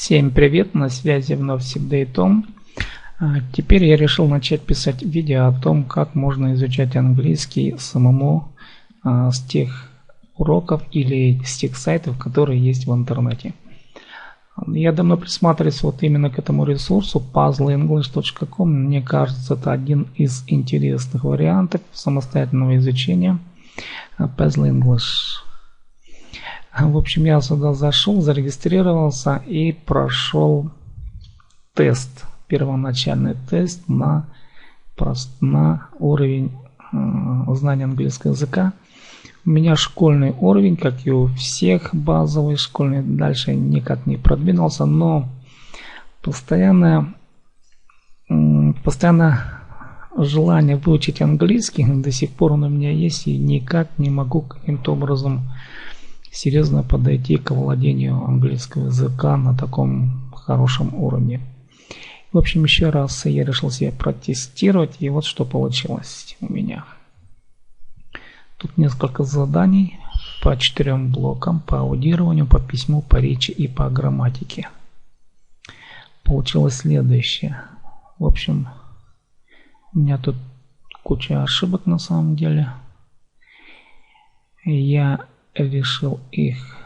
Всем привет, на связи вновь Сибдей Том. Теперь я решил начать писать видео о том, как можно изучать английский самому с тех уроков или с тех сайтов, которые есть в интернете. Я давно присматриваюсь вот именно к этому ресурсу puzzleenglish.com. Мне кажется, это один из интересных вариантов самостоятельного изучения Puzzle English. В общем, я сюда зашел, зарегистрировался и прошел тест, первоначальный тест на уровень знания английского языка. У меня школьный уровень, как и у всех, базовый школьный, дальше никак не продвинулся, но постоянно желание выучить английский до сих пор у меня есть, и никак не могу каким-то образом серьезно подойти к владению английского языка на таком хорошем уровне. В общем, еще раз я решил себя протестировать, и вот что получилось у меня. Тут несколько заданий по 4 блокам: по аудированию, по письму, по речи и по грамматике. Получилось следующее. В общем, у меня тут куча ошибок на самом деле. Я решил их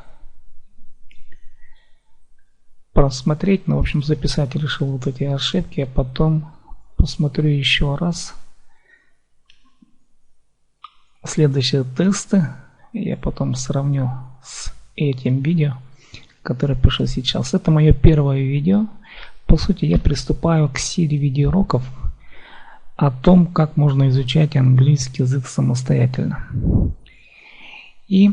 просмотреть, но в общем записать решил вот эти ошибки, а потом посмотрю еще раз следующие тесты. Я потом сравню с этим видео, которое пишу сейчас. Это мое первое видео. По сути, я приступаю к серии видеоуроков о том, как можно изучать английский язык самостоятельно. И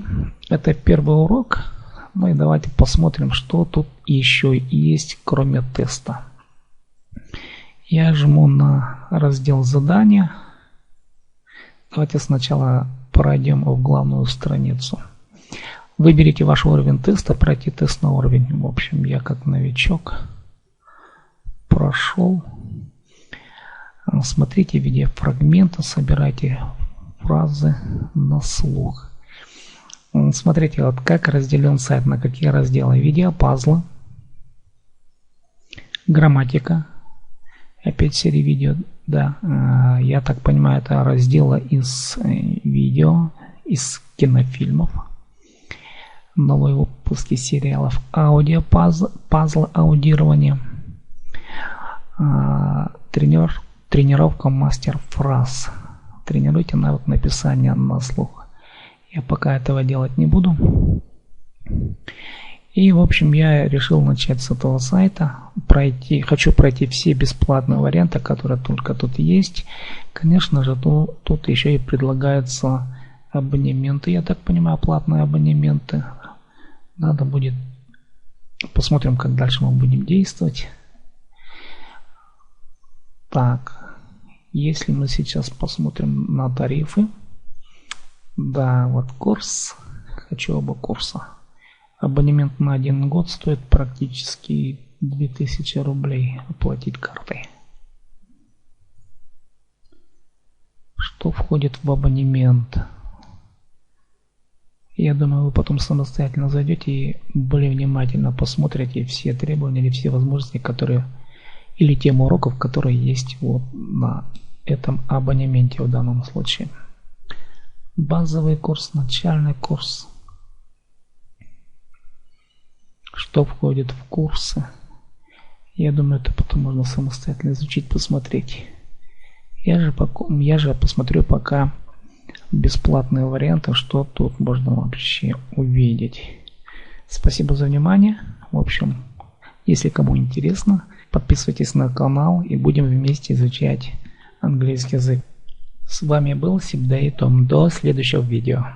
это первый урок. Ну и давайте посмотрим, что тут еще есть, кроме теста. Я жму на раздел задания. Давайте сначала пройдем в главную страницу. Выберите ваш уровень теста, пройти тест на уровень. В общем, я как новичок прошел. Смотрите видеофрагменты, собирайте фразы на слух. Смотрите, вот как разделен сайт, на какие разделы: видео, пазлы, грамматика, опять серия видео, да, я так понимаю, это разделы из видео, из кинофильмов, новые выпуски сериалов, аудио, пазлы, аудирование, тренировка мастер-фраз, тренируйте навык написания на слух. Я пока этого делать не буду. И, в общем, я решил начать с этого сайта. Хочу пройти все бесплатные варианты, которые только тут есть. Конечно же, тут еще и предлагаются абонементы. Я так понимаю, платные абонементы. Надо будет... Посмотрим, как дальше мы будем действовать. Так, если мы сейчас посмотрим на тарифы. Да, вот курс. Хочу оба курса. Абонемент на 1 год стоит практически 2000 рублей оплатить картой. Что входит в абонемент? Я думаю, вы потом самостоятельно зайдете и более внимательно посмотрите все требования или все возможности, которые, или тему уроков, которые есть вот на этом абонементе в данном случае. Базовый курс, начальный курс. Что входит в курсы? Я думаю, это потом можно самостоятельно изучить, посмотреть. Я же посмотрю пока бесплатные варианты, что тут можно вообще увидеть. Спасибо за внимание. В общем, если кому интересно, подписывайтесь на канал и будем вместе изучать английский язык. С вами был Сибдей Том. До следующего видео.